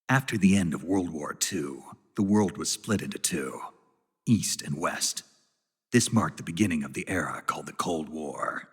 After the end of World War II, the world was split into two, East and West. This marked the beginning of the era called the Cold War.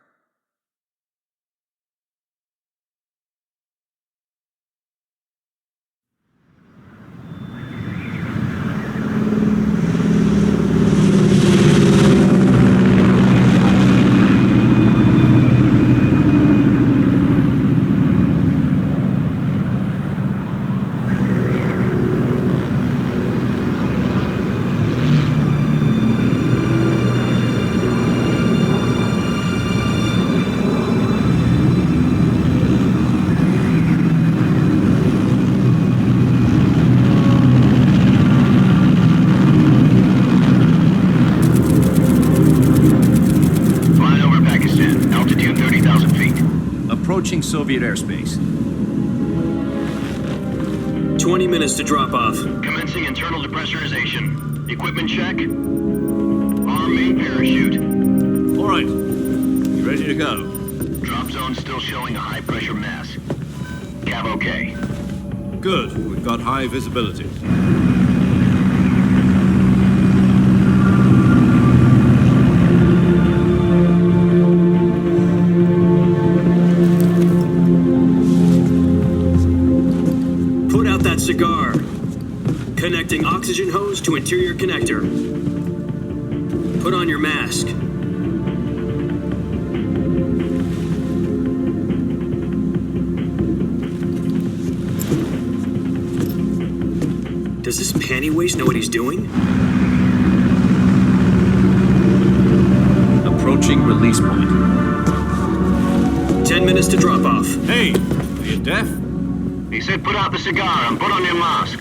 Approaching Soviet airspace. 20 minutes to drop off. Commencing internal depressurization. Equipment check. Arm main parachute. All right. You ready to go? Drop zone still showing a high pressure mass. Cav okay. Good. We've got high visibility. Cigar. Connecting oxygen hose to interior connector. Put on your mask. Does this panty waste know what he's doing? Approaching release point. 10 minutes to drop off. Hey, are you deaf? He said put out the cigar and put on your mask.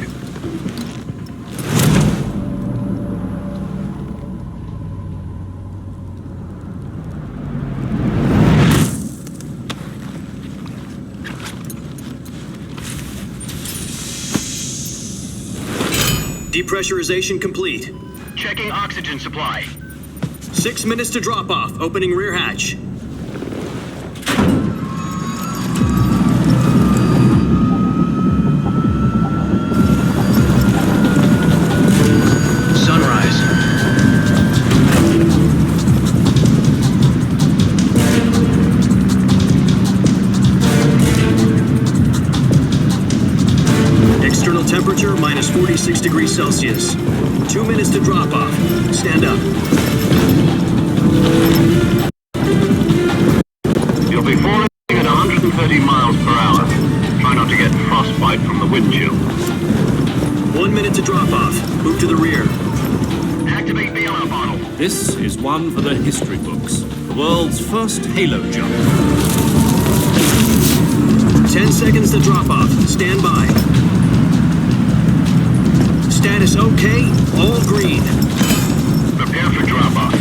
Depressurization complete. Checking oxygen supply. 6 minutes to drop off. Opening rear hatch. Temperature minus 46 degrees Celsius. 2 minutes to drop off. Stand up. You'll be falling at 130 miles per hour. Try not to get frostbite from the wind chill. 1 minute to drop off. Move to the rear. Activate bailout bottle. This is one for the history books. The world's first halo jump. 10 seconds to drop off. Stand by. Status okay, all green. Prepare for drop-off.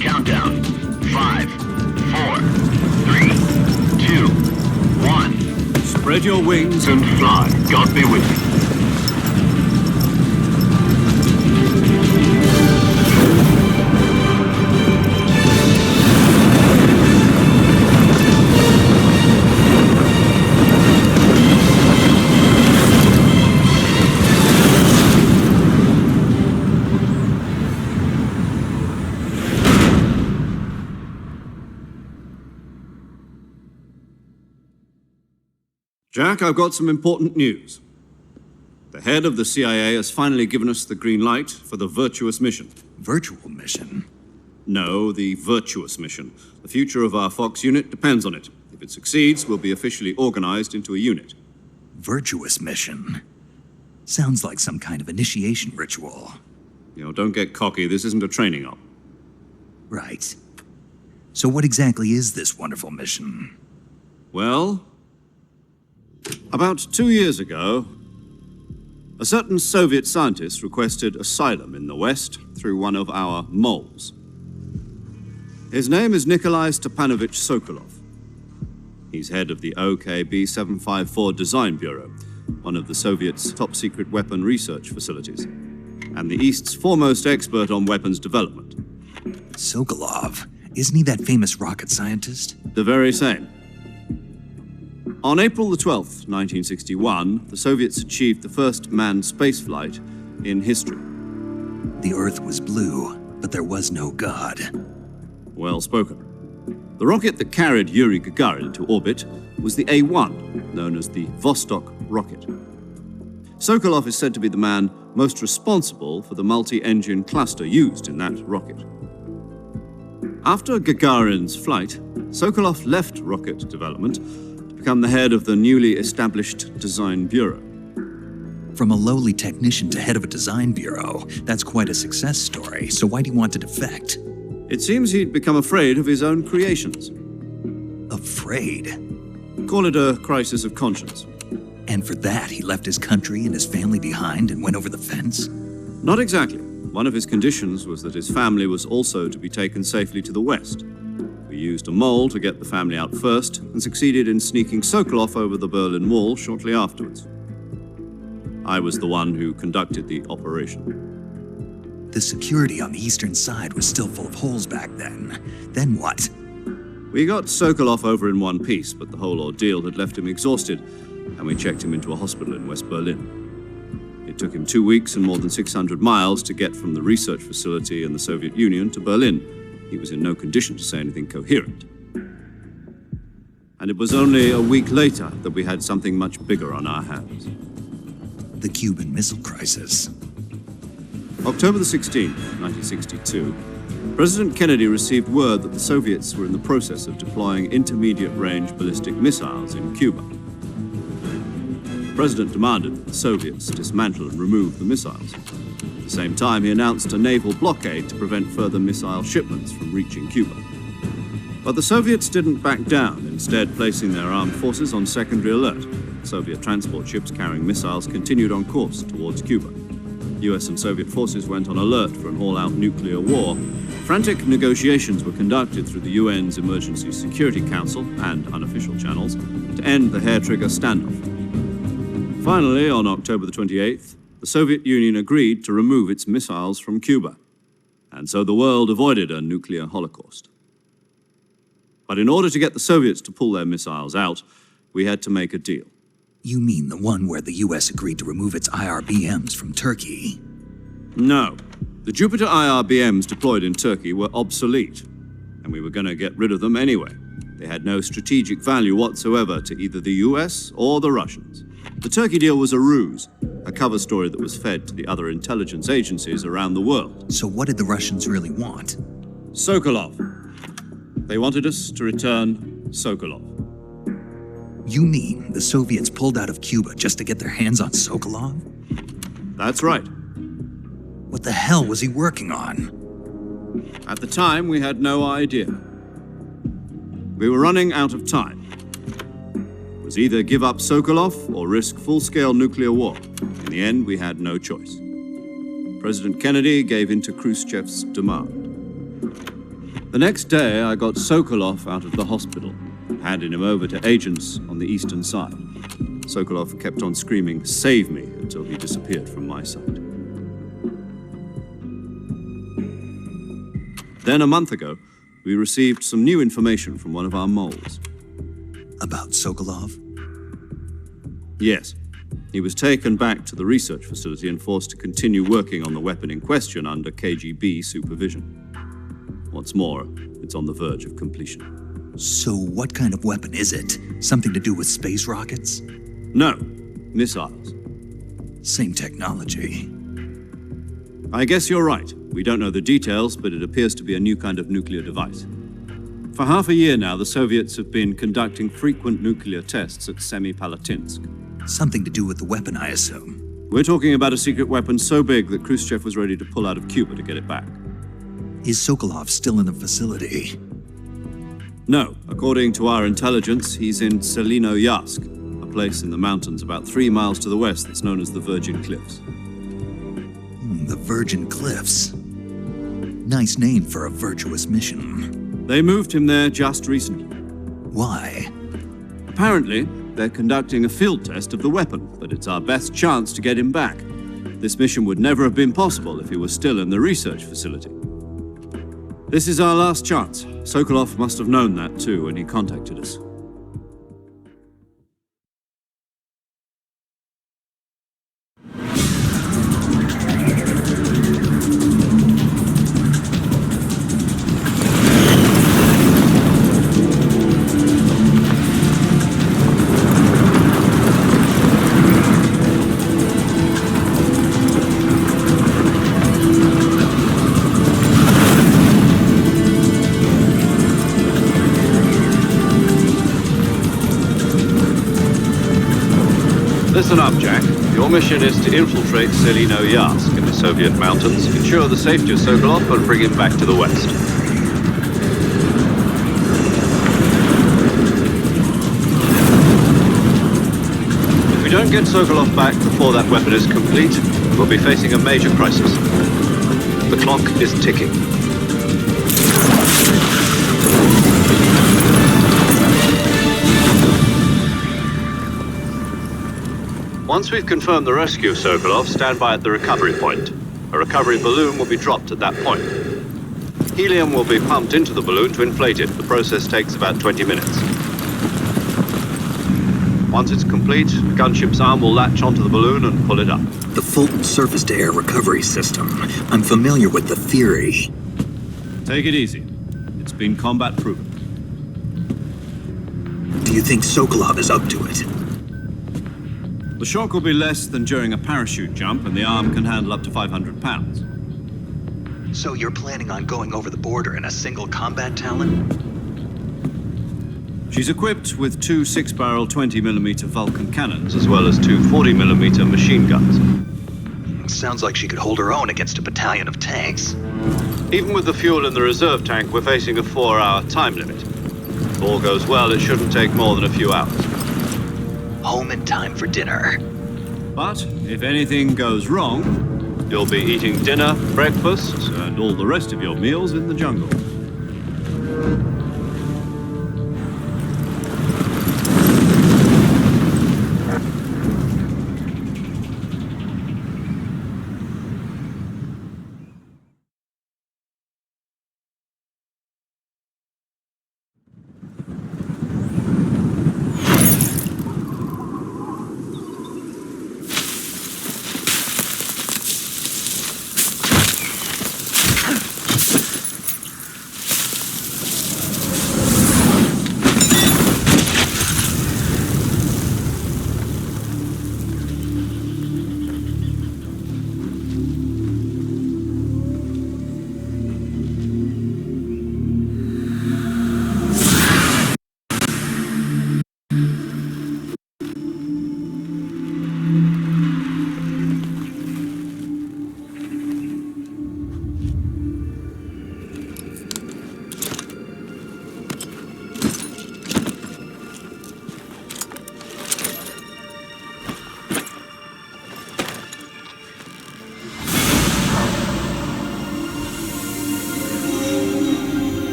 Countdown. 5, 4, 3, 2, 1. Spread your wings And fly. God be with you. Jack, I've got some important news. The head of the CIA has finally given us the green light for the Virtuous mission. Virtual mission? No, the Virtuous mission. The future of our Fox unit depends on it. If it succeeds, we'll be officially organized into a unit. Virtuous mission? Sounds like some kind of initiation ritual. You know, don't get cocky. This isn't a training op. Right. So what exactly is this wonderful mission? Well, about 2 years ago, a certain Soviet scientist requested asylum in the West through one of our moles. His name is Nikolai Stepanovich Sokolov. He's head of the OKB 754 Design Bureau, one of the Soviets' top-secret weapon research facilities, and the East's foremost expert on weapons development. Sokolov? Isn't he that famous rocket scientist? The very same. On April the 12th, 1961, the Soviets achieved the first manned spaceflight in history. The Earth was blue, but there was no God. Well spoken. The rocket that carried Yuri Gagarin to orbit was the A-1, known as the Vostok rocket. Sokolov is said to be the man most responsible for the multi-engine cluster used in that rocket. After Gagarin's flight, Sokolov left rocket development to become the head of the newly established Design Bureau. From a lowly technician to head of a design bureau, that's quite a success story, so why'd he want to defect? It seems he'd become afraid of his own creations. Afraid? Call it a crisis of conscience. And for that, he left his country and his family behind and went over the fence? Not exactly. One of his conditions was that his family was also to be taken safely to the west. We used a mole to get the family out first and succeeded in sneaking Sokolov over the Berlin Wall shortly afterwards. I was the one who conducted the operation. The security on the eastern side was still full of holes back then. Then what? We got Sokolov over in one piece, but the whole ordeal had left him exhausted, and we checked him into a hospital in West Berlin. It took him 2 weeks and more than 600 miles to get from the research facility in the Soviet Union to Berlin. He was in no condition to say anything coherent. And it was only a week later that we had something much bigger on our hands. The Cuban Missile Crisis. October the 16th, 1962, President Kennedy received word that the Soviets were in the process of deploying intermediate-range ballistic missiles in Cuba. The President demanded that the Soviets dismantle and remove the missiles. At the same time, he announced a naval blockade to prevent further missile shipments from reaching Cuba. But the Soviets didn't back down, instead placing their armed forces on secondary alert. Soviet transport ships carrying missiles continued on course towards Cuba. US and Soviet forces went on alert for an all-out nuclear war. Frantic negotiations were conducted through the UN's Emergency Security Council and unofficial channels to end the hair-trigger standoff. Finally, on October the 28th, the Soviet Union agreed to remove its missiles from Cuba, and so the world avoided a nuclear holocaust. But in order to get the Soviets to pull their missiles out, we had to make a deal. You mean the one where the US agreed to remove its IRBMs from Turkey? No. The Jupiter IRBMs deployed in Turkey were obsolete, and we were going to get rid of them anyway. They had no strategic value whatsoever to either the US or the Russians. The Turkey deal was a ruse, a cover story that was fed to the other intelligence agencies around the world. So what did the Russians really want? Sokolov. They wanted us to return Sokolov. You mean the Soviets pulled out of Cuba just to get their hands on Sokolov? That's right. What the hell was he working on? At the time, we had no idea. We were running out of time. It was either give up Sokolov or risk full-scale nuclear war. In the end, we had no choice. President Kennedy gave in to Khrushchev's demand. The next day, I got Sokolov out of the hospital and handed him over to agents on the eastern side. Sokolov kept on screaming, "Save me," until he disappeared from my sight. Then, a month ago, we received some new information from one of our moles. About Sokolov? Yes. He was taken back to the research facility and forced to continue working on the weapon in question under KGB supervision. What's more, it's on the verge of completion. So what kind of weapon is it? Something to do with space rockets? No, missiles. Same technology. I guess you're right. We don't know the details, but it appears to be a new kind of nuclear device. For half a year now, the Soviets have been conducting frequent nuclear tests at Semipalatinsk. Something to do with the weapon, I assume. We're talking about a secret weapon so big that Khrushchev was ready to pull out of Cuba to get it back. Is Sokolov still in the facility? No. According to our intelligence, he's in Selinoyarsk, a place in the mountains about 3 miles to the west that's known as the Virgin Cliffs. The Virgin Cliffs. Nice name for a virtuous mission. They moved him there just recently. Why? Apparently, they're conducting a field test of the weapon, but it's our best chance to get him back. This mission would never have been possible if he was still in the research facility. This is our last chance. Sokolov must have known that too when he contacted us. up, Jack. Your mission is to infiltrate Selino-Yarsk in the Soviet mountains, ensure the safety of Sokolov, and bring him back to the west. If we don't get Sokolov back before that weapon is complete, we'll be facing a major crisis. The clock is ticking. Once we've confirmed the rescue of Sokolov, stand by at the recovery point. A recovery balloon will be dropped at that point. Helium will be pumped into the balloon to inflate it. The process takes about 20 minutes. Once it's complete, the gunship's arm will latch onto the balloon and pull it up. The Fulton surface-to-air recovery system. I'm familiar with the theory. Take it easy. It's been combat proven. Do you think Sokolov is up to it? The shock will be less than during a parachute jump, and the arm can handle up to 500 pounds. So you're planning on going over the border in a single combat Talon? She's equipped with two 6-barrel 20mm Vulcan cannons, as well as two 40mm machine guns. Sounds like she could hold her own against a battalion of tanks. Even with the fuel in the reserve tank, we're facing a 4-hour time limit. If all goes well, it shouldn't take more than a few hours. Home in time for dinner. But if anything goes wrong, you'll be eating dinner, breakfast, and all the rest of your meals in the jungle.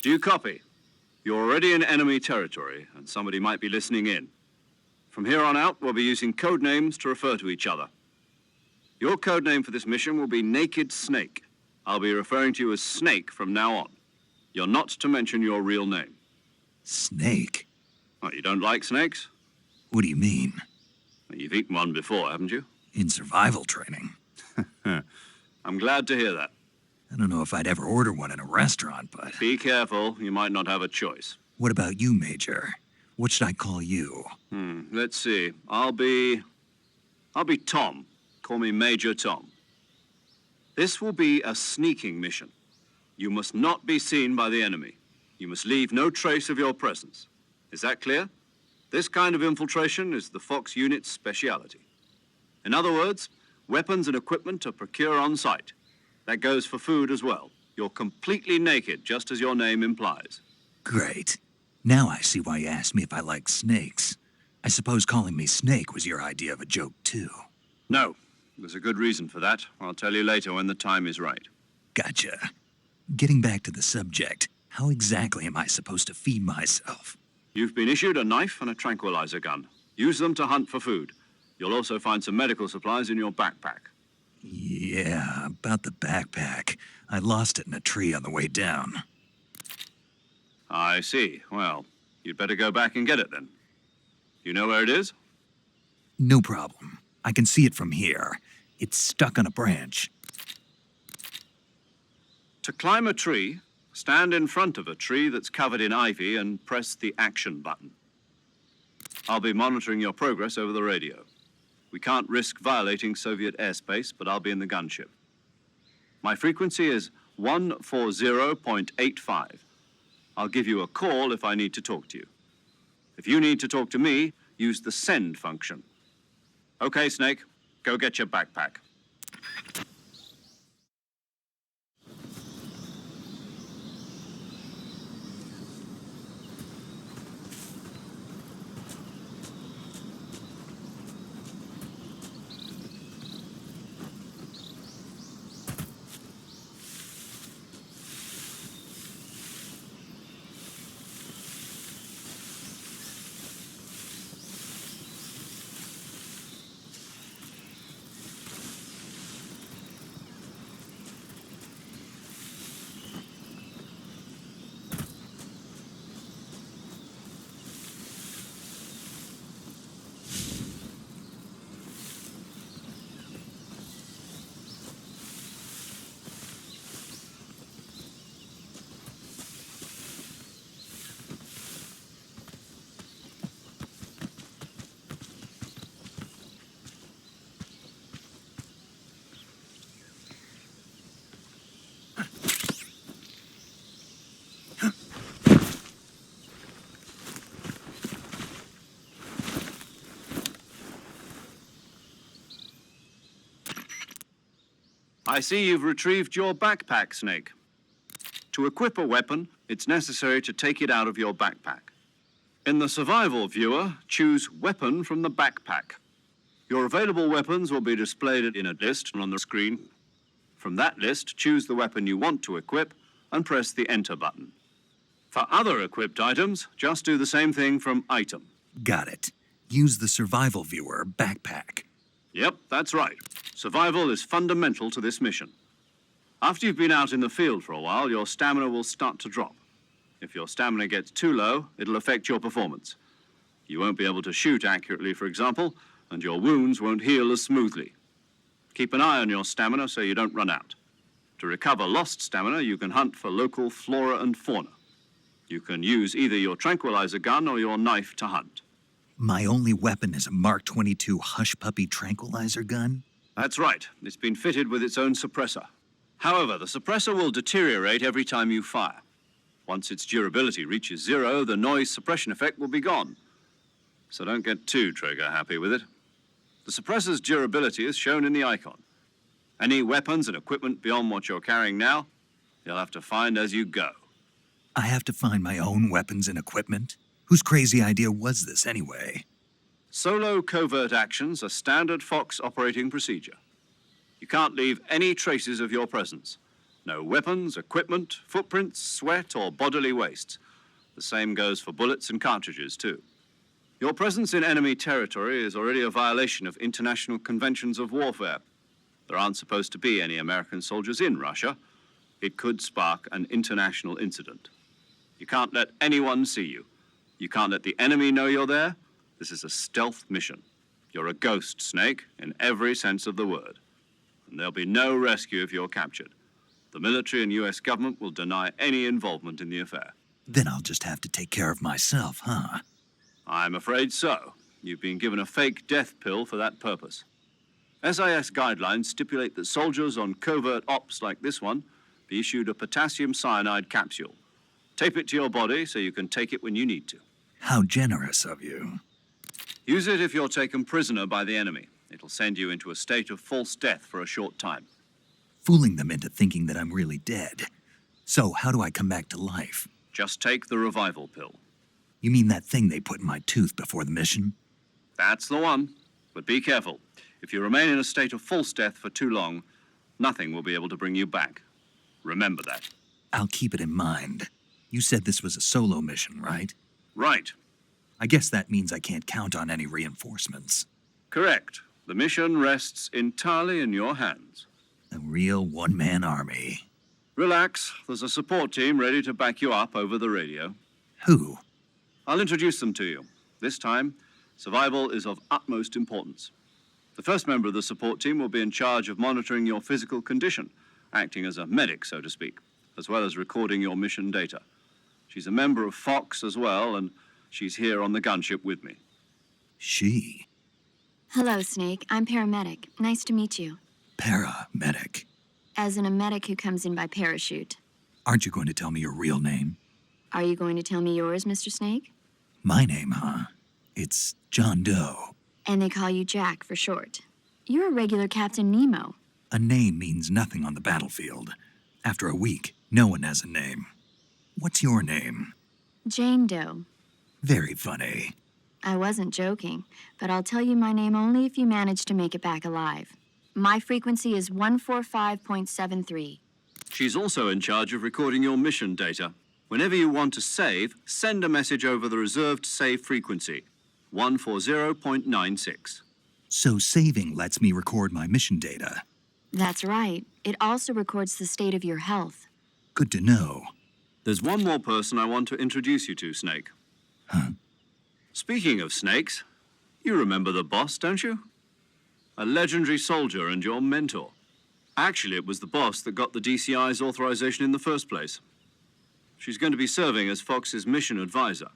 Do you copy? You're already in enemy territory, and somebody might be listening in. From here on out, we'll be using code names to refer to each other. Your code name for this mission will be Naked Snake. I'll be referring to you as Snake from now on. You're not to mention your real name. Snake? What, you don't like snakes? What do you mean? Well, you've eaten one before, haven't you? In survival training. I'm glad to hear that. I don't know if I'd ever order one in a restaurant, but... Be careful, you might not have a choice. What about you, Major? What should I call you? Let's see. I'll be Tom. Call me Major Tom. This will be a sneaking mission. You must not be seen by the enemy. You must leave no trace of your presence. Is that clear? This kind of infiltration is the Fox unit's speciality. In other words, weapons and equipment are procured on site. That goes for food as well. You're completely naked, just as your name implies. Great. Now I see why you asked me if I like snakes. I suppose calling me Snake was your idea of a joke, too. No, there's a good reason for that. I'll tell you later when the time is right. Gotcha. Getting back to the subject, how exactly am I supposed to feed myself? You've been issued a knife and a tranquilizer gun. Use them to hunt for food. You'll also find some medical supplies in your backpack. Yeah, about the backpack. I lost it in a tree on the way down. I see. Well, you'd better go back and get it then. You know where it is? No problem. I can see it from here. It's stuck on a branch. To climb a tree, stand in front of a tree that's covered in ivy and press the action button. I'll be monitoring your progress over the radio. We can't risk violating Soviet airspace, but I'll be in the gunship. My frequency is 140.85. I'll give you a call if I need to talk to you. If you need to talk to me, use the send function. Okay, Snake, go get your backpack. I see you've retrieved your backpack, Snake. To equip a weapon, it's necessary to take it out of your backpack. In the survival viewer, choose Weapon from the backpack. Your available weapons will be displayed in a list on the screen. From that list, choose the weapon you want to equip and press the Enter button. For other equipped items, just do the same thing from Item. Got it. Use the survival viewer backpack. Yep, that's right. Survival is fundamental to this mission. After you've been out in the field for a while, your stamina will start to drop. If your stamina gets too low, it'll affect your performance. You won't be able to shoot accurately, for example, and your wounds won't heal as smoothly. Keep an eye on your stamina so you don't run out. To recover lost stamina, you can hunt for local flora and fauna. You can use either your tranquilizer gun or your knife to hunt. My only weapon is a Mark 22 Hush Puppy tranquilizer gun? That's right. It's been fitted with its own suppressor. However, the suppressor will deteriorate every time you fire. Once its durability reaches 0, the noise suppression effect will be gone. So don't get too trigger-happy with it. The suppressor's durability is shown in the icon. Any weapons and equipment beyond what you're carrying now, you'll have to find as you go. I have to find my own weapons and equipment? Whose crazy idea was this anyway? Solo covert actions are standard Fox operating procedure. You can't leave any traces of your presence. No weapons, equipment, footprints, sweat, or bodily waste. The same goes for bullets and cartridges, too. Your presence in enemy territory is already a violation of international conventions of warfare. There aren't supposed to be any American soldiers in Russia. It could spark an international incident. You can't let anyone see you. You can't let the enemy know you're there. This is a stealth mission. You're a ghost, Snake, in every sense of the word. And there'll be no rescue if you're captured. The military and U.S. government will deny any involvement in the affair. Then I'll just have to take care of myself, huh? I'm afraid so. You've been given a fake death pill for that purpose. SIS guidelines stipulate that soldiers on covert ops like this one be issued a potassium cyanide capsule. Tape it to your body so you can take it when you need to. How generous of you. Use it if you're taken prisoner by the enemy. It'll send you into a state of false death for a short time. Fooling them into thinking that I'm really dead. So, how do I come back to life? Just take the revival pill. You mean that thing they put in my tooth before the mission? That's the one. But be careful. If you remain in a state of false death for too long, nothing will be able to bring you back. Remember that. I'll keep it in mind. You said this was a solo mission, right? Right. I guess that means I can't count on any reinforcements. Correct. The mission rests entirely in your hands. A real one-man army. Relax. There's a support team ready to back you up over the radio. Who? I'll introduce them to you. This time, survival is of utmost importance. The first member of the support team will be in charge of monitoring your physical condition, acting as a medic, so to speak. as well as recording your mission data. She's a member of Fox as well, and she's here on the gunship with me. She? Hello, Snake. I'm paramedic. Nice to meet you. Paramedic. As in a medic who comes in by parachute. Aren't you going to tell me your real name? Are you going to tell me yours, Mr. Snake? My name, huh? It's John Doe. And they call you Jack for short. You're a regular Captain Nemo. A name means nothing on the battlefield. After a week, no one has a name. What's your name? Jane Doe. Very funny. I wasn't joking, but I'll tell you my name only if you manage to make it back alive. My frequency is 145.73. She's also in charge of recording your mission data. Whenever you want to save, send a message over the reserved save frequency, 140.96. So saving lets me record my mission data. That's right. It also records the state of your health. Good to know. There's one more person I want to introduce you to, Snake. Huh? Speaking of snakes, you remember the boss, don't you? A legendary soldier and your mentor. Actually, it was the boss that got the DCI's authorization in the first place. She's going to be serving as Fox's mission advisor.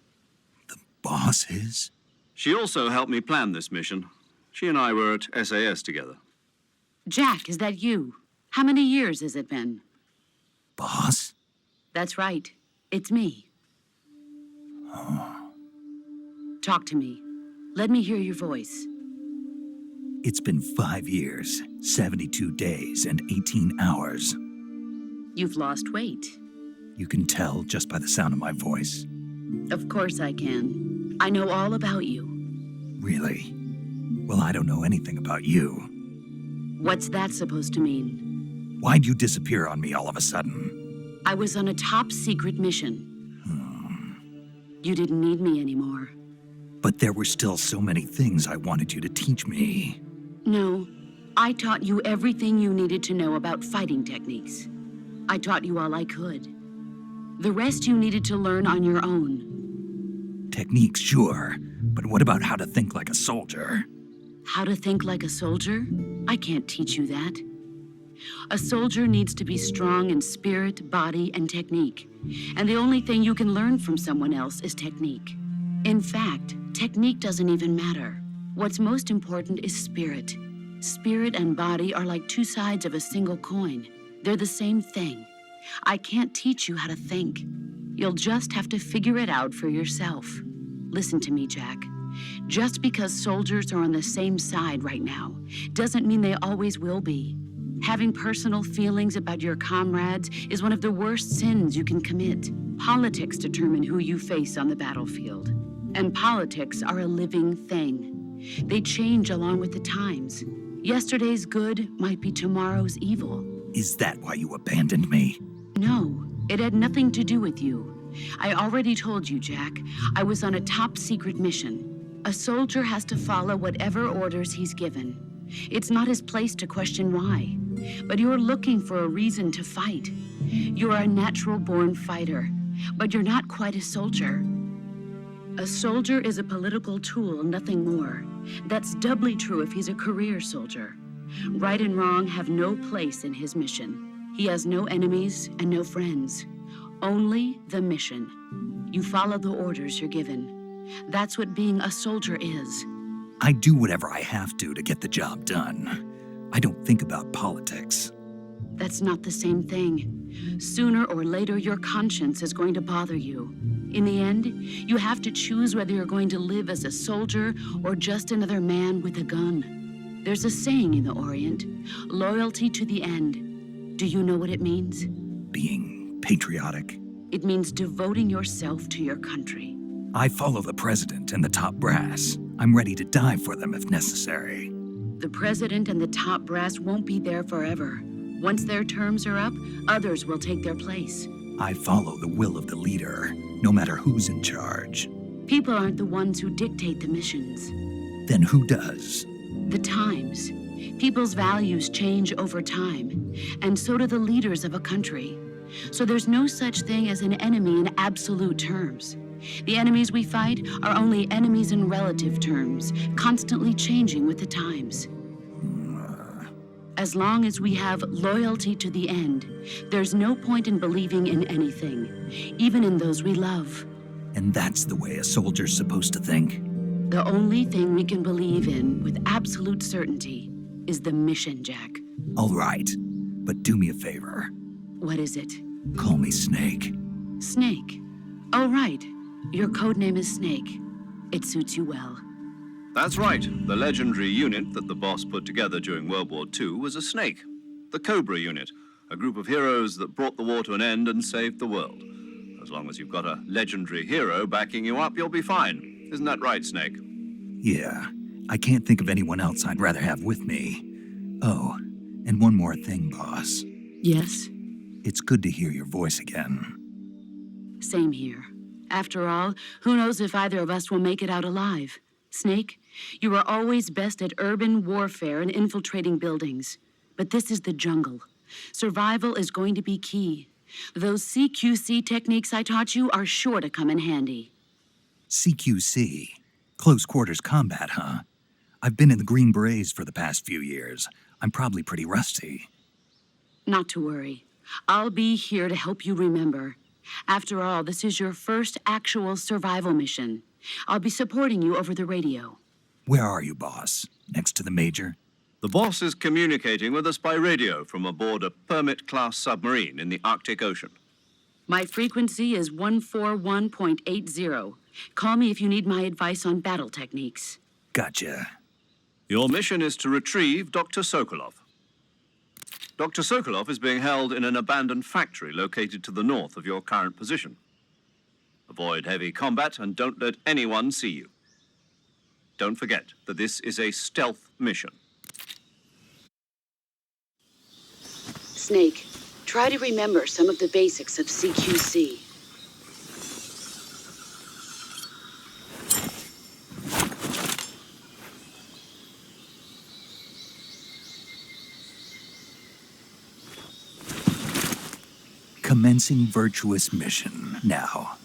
The boss is? She also helped me plan this mission. She and I were at SAS together. Jack, is that you? How many years has it been? Boss? That's right. It's me. Talk to me. Let me hear your voice. It's been 5 years, 72 days, and 18 hours. You've lost weight. You can tell just by the sound of my voice. Of course I can. I know all about you. Really? Well, I don't know anything about you. What's that supposed to mean? Why'd you disappear on me all of a sudden? I was on a top secret mission. You didn't need me anymore. But there were still so many things I wanted you to teach me. No, I taught you everything you needed to know about fighting techniques. I taught you all I could. The rest you needed to learn on your own. Techniques, sure. But what about how to think like a soldier? How to think like a soldier? I can't teach you that. A soldier needs to be strong in spirit, body, and technique. And the only thing you can learn from someone else is technique. In fact, technique doesn't even matter. What's most important is spirit. Spirit and body are like two sides of a single coin. They're the same thing. I can't teach you how to think. You'll just have to figure it out for yourself. Listen to me, Jack. Just because soldiers are on the same side right now doesn't mean they always will be. Having personal feelings about your comrades is one of the worst sins you can commit. Politics determine who you face on the battlefield. And politics are a living thing. They change along with the times. Yesterday's good might be tomorrow's evil. Is that why you abandoned me? No, it had nothing to do with you. I already told you, Jack. I was on a top secret mission. A soldier has to follow whatever orders he's given. It's not his place to question why. But you're looking for a reason to fight. You're a natural-born fighter, but you're not quite a soldier. A soldier is a political tool, nothing more. That's doubly true if he's a career soldier. Right and wrong have no place in his mission. He has no enemies and no friends. Only the mission. You follow the orders you're given. That's what being a soldier is. I do whatever I have to get the job done. I don't think about politics. That's not the same thing. Sooner or later, your conscience is going to bother you. In the end, you have to choose whether you're going to live as a soldier or just another man with a gun. There's a saying in the Orient, loyalty to the end. Do you know what it means? Being patriotic. It means devoting yourself to your country. I follow the president and the top brass. I'm ready to die for them if necessary. The president and the top brass won't be there forever. Once their terms are up, others will take their place. I follow the will of the leader, no matter who's in charge. People aren't the ones who dictate the missions. Then who does? The times. People's values change over time, and so do the leaders of a country. So there's no such thing as an enemy in absolute terms. The enemies we fight are only enemies in relative terms, constantly changing with the times. As long as we have loyalty to the end, there's no point in believing in anything, even in those we love. And that's the way a soldier's supposed to think? The only thing we can believe in with absolute certainty is the mission, Jack. All right, but do me a favor. What is it? Call me Snake. Snake. Oh, right. Your code name is Snake. It suits you well. That's right. The legendary unit that the boss put together during World War II was a snake. The Cobra unit, a group of heroes that brought the war to an end and saved the world. As long as you've got a legendary hero backing you up, you'll be fine. Isn't that right, Snake? Yeah, I can't think of anyone else I'd rather have with me. Oh, and one more thing, boss. Yes? It's good to hear your voice again. Same here. After all, who knows if either of us will make it out alive? Snake, you are always best at urban warfare and infiltrating buildings. But this is the jungle. Survival is going to be key. Those CQC techniques I taught you are sure to come in handy. CQC? Close quarters combat, huh? I've been in the Green Berets for the past few years. I'm probably pretty rusty. Not to worry. I'll be here to help you remember. After all, this is your first actual survival mission. I'll be supporting you over the radio. Where are you, boss? Next to the Major? The boss is communicating with us by radio from aboard a Permit-class submarine in the Arctic Ocean. My frequency is 141.80. Call me if you need my advice on battle techniques. Gotcha. Your mission is to retrieve Dr. Sokolov. Dr. Sokolov is being held in an abandoned factory located to the north of your current position. Avoid heavy combat and don't let anyone see you. Don't forget that this is a stealth mission. Snake, try to remember some of the basics of CQC. Commencing virtuous mission now.